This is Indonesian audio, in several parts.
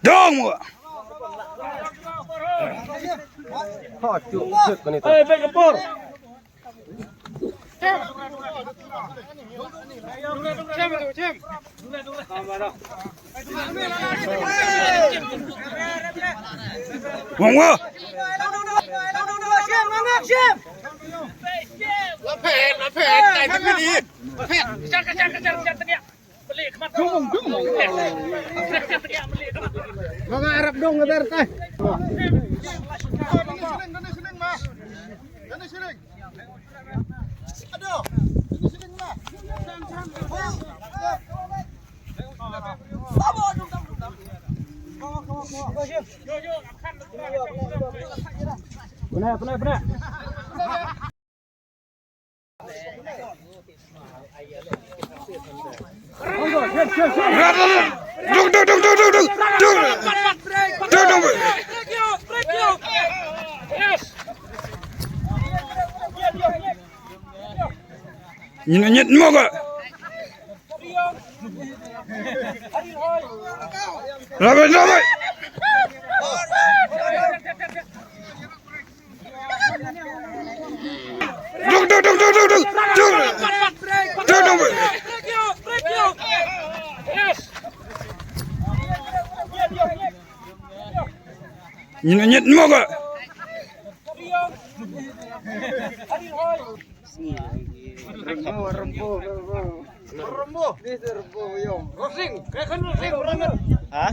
Dong. Pegapur. Monggo. Lapet, kayak begini. Lapet, kejar tadi. Beli kemat. Mga Arab dong ngeber teh. Sining, Mas. Ini sining. Aduh. Ini sining, Mas. Benar. Dong. Nyet moga. Ramai. Dong. Nyet moga. Rembuh. Rosing, kayak kan rosing. Hah?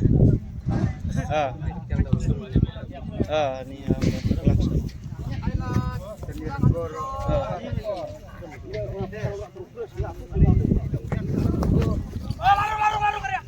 Ini langsung. Lalu karya.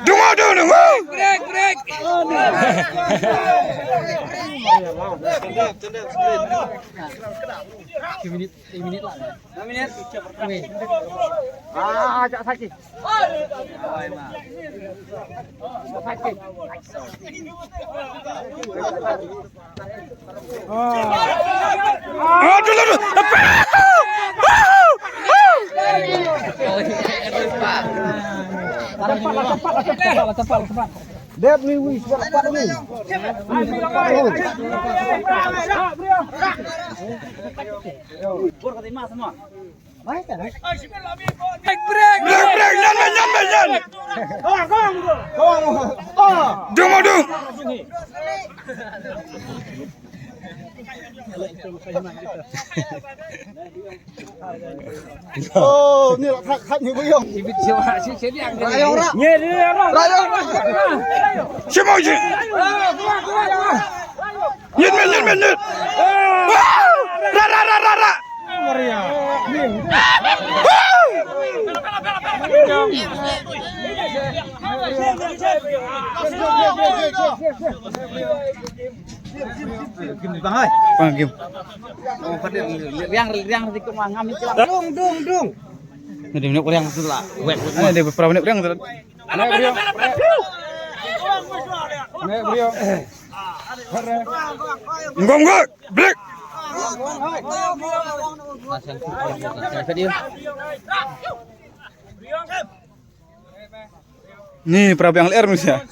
Dong. Break. Minit lah. 6 menit. Ajak sakit. Cepat. Dep nih wis cepat nih. Pur ketima semua. Baik kan? Break. Nyan. Dong. Oh, ini khách như bây giờ. Siapa sih? Nyet. Rara. Panggil. Oh, pada riang sedikit mangam itu. Dung. Ini menit yang sudah. Ada beberapa menit yang sudah. Enggak, break. Nih, perahu yang liar Indonesia.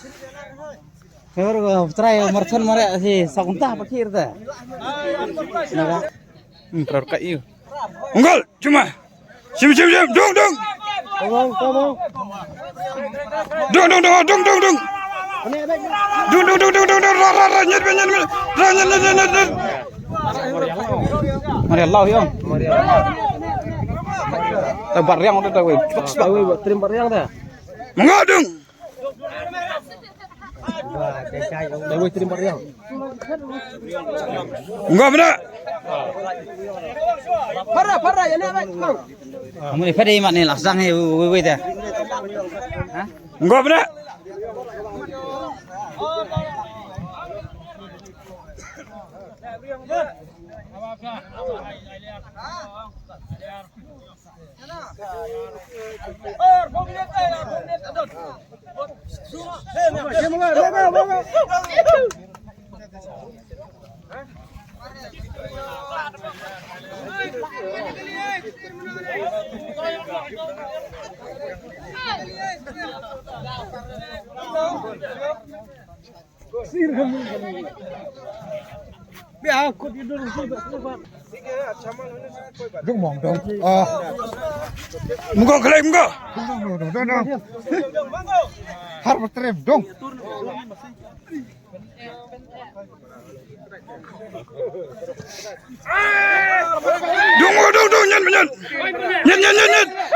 Try merchant mereka sih sakuntah pakir teh. Perahu kai. Enggak, cuma. Sim, dong. Tolong. Dong. Nyet. Mari Allah yong. Tebar yang udah tahu. Terima riang dah. Enggak dong. Dewi terima riang. Enggak benar. Parah ya nak. Kamu ini pada iman nih langsung wewe dah. Monggo bener. Dong mong dong. Monggo kelai monggo. Dong. Har betrep dong. Dong nyen.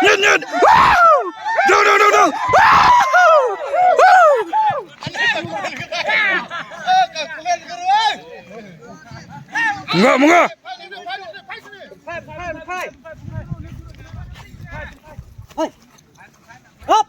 Nyen. Dong. Monggo. Hop.